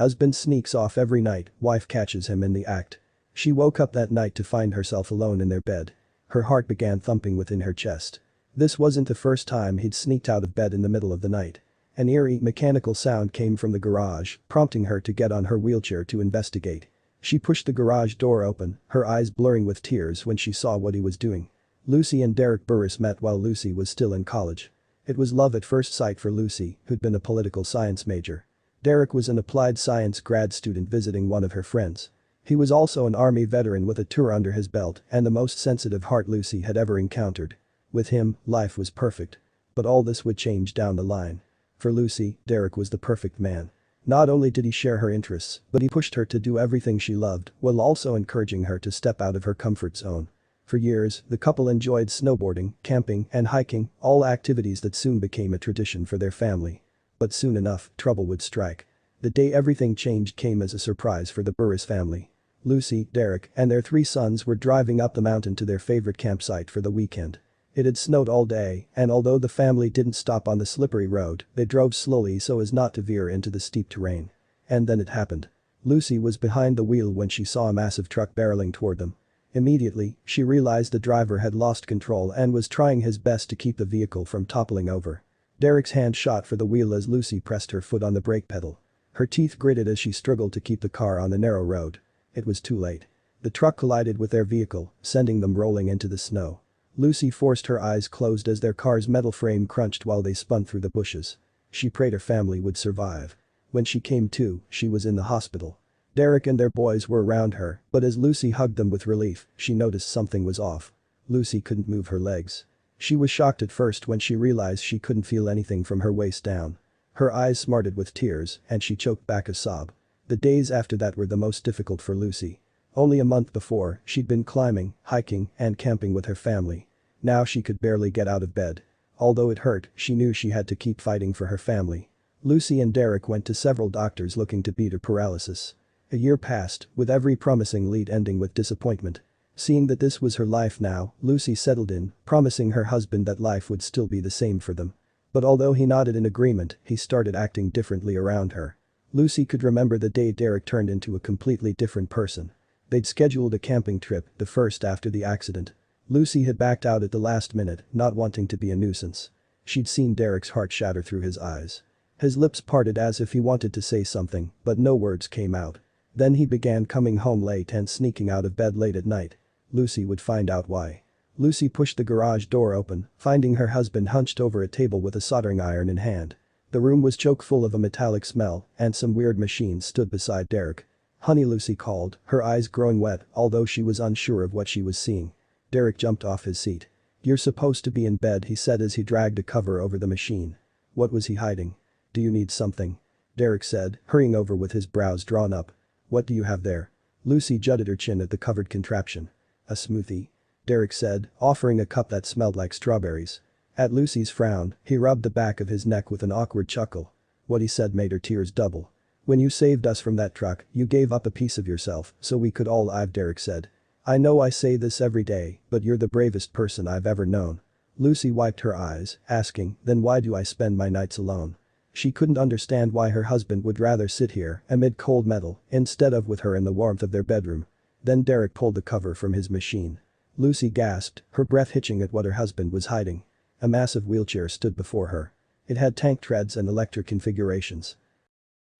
Husband sneaks off every night, wife catches him in the act. She woke up that night to find herself alone in their bed. Her heart began thumping within her chest. This wasn't the first time he'd sneaked out of bed in the middle of the night. An eerie, mechanical sound came from the garage, prompting her to get on her wheelchair to investigate. She pushed the garage door open, her eyes blurring with tears when she saw what he was doing. Lucy and Derek Burris met while Lucy was still in college. It was love at first sight for Lucy, who'd been a political science major. Derek was an applied science grad student visiting one of her friends. He was also an army veteran with a tour under his belt and the most sensitive heart Lucy had ever encountered. With him, life was perfect. But all this would change down the line. For Lucy, Derek was the perfect man. Not only did he share her interests, but he pushed her to do everything she loved while also encouraging her to step out of her comfort zone. For years, the couple enjoyed snowboarding, camping, and hiking, all activities that soon became a tradition for their family. But soon enough, trouble would strike. The day everything changed came as a surprise for the Burris family. Lucy, Derek, and their 3 sons were driving up the mountain to their favorite campsite for the weekend. It had snowed all day, and although the family didn't stop on the slippery road, they drove slowly so as not to veer into the steep terrain. And then it happened. Lucy was behind the wheel when she saw a massive truck barreling toward them. Immediately, she realized the driver had lost control and was trying his best to keep the vehicle from toppling over. Derek's hand shot for the wheel as Lucy pressed her foot on the brake pedal. Her teeth gritted as she struggled to keep the car on the narrow road. It was too late. The truck collided with their vehicle, sending them rolling into the snow. Lucy forced her eyes closed as their car's metal frame crunched while they spun through the bushes. She prayed her family would survive. When she came to, she was in the hospital. Derek and their boys were around her, but as Lucy hugged them with relief, she noticed something was off. Lucy couldn't move her legs. She was shocked at first when she realized she couldn't feel anything from her waist down. Her eyes smarted with tears, and she choked back a sob. The days after that were the most difficult for Lucy. Only a month before, she'd been climbing, hiking, and camping with her family. Now she could barely get out of bed. Although it hurt, she knew she had to keep fighting for her family. Lucy and Derek went to several doctors looking to beat her paralysis. A year passed, with every promising lead ending with disappointment. Seeing that this was her life now, Lucy settled in, promising her husband that life would still be the same for them. But although he nodded in agreement, he started acting differently around her. Lucy could remember the day Derek turned into a completely different person. They'd scheduled a camping trip, the first after the accident. Lucy had backed out at the last minute, not wanting to be a nuisance. She'd seen Derek's heart shatter through his eyes. His lips parted as if he wanted to say something, but no words came out. Then he began coming home late and sneaking out of bed late at night. Lucy would find out why. Lucy pushed the garage door open, finding her husband hunched over a table with a soldering iron in hand. The room was chock full of a metallic smell, and some weird machines stood beside Derek. "Honey," Lucy called, her eyes growing wet, although she was unsure of what she was seeing. Derek jumped off his seat. "You're supposed to be in bed," he said as he dragged a cover over the machine. What was he hiding? "Do you need something?" Derek said, hurrying over with his brows drawn up. "What do you have there?" Lucy jutted her chin at the covered contraption. "A smoothie," Derek said, offering a cup that smelled like strawberries. At Lucy's frown, he rubbed the back of his neck with an awkward chuckle. What he said made her tears double. "When you saved us from that truck, you gave up a piece of yourself so we could all live," Derek said. "I know I say this every day, but you're the bravest person I've ever known." Lucy wiped her eyes, asking, "Then why do I spend my nights alone?" She couldn't understand why her husband would rather sit here, amid cold metal, instead of with her in the warmth of their bedroom. Then Derek pulled the cover from his machine. Lucy gasped, her breath hitching at what her husband was hiding. A massive wheelchair stood before her. It had tank treads and electric configurations.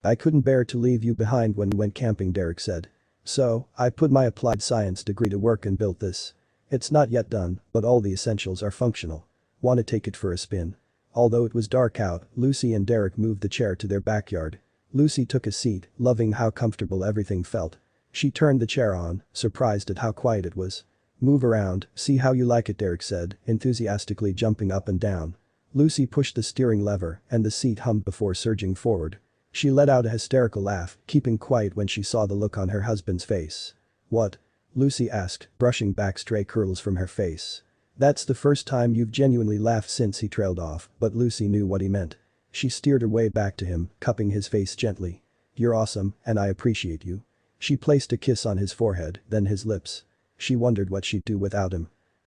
"I couldn't bear to leave you behind when we went camping," Derek said. "So, I put my applied science degree to work and built this. It's not yet done, but all the essentials are functional. Want to take it for a spin?" Although it was dark out, Lucy and Derek moved the chair to their backyard. Lucy took a seat, loving how comfortable everything felt. She turned the chair on, surprised at how quiet it was. "Move around, see how you like it," Derek said, enthusiastically jumping up and down. Lucy pushed the steering lever, and the seat hummed before surging forward. She let out a hysterical laugh, keeping quiet when she saw the look on her husband's face. "What?" Lucy asked, brushing back stray curls from her face. "That's the first time you've genuinely laughed since," he trailed off, but Lucy knew what he meant. She steered her way back to him, cupping his face gently. "You're awesome, and I appreciate you." She placed a kiss on his forehead, then his lips. She wondered what she'd do without him.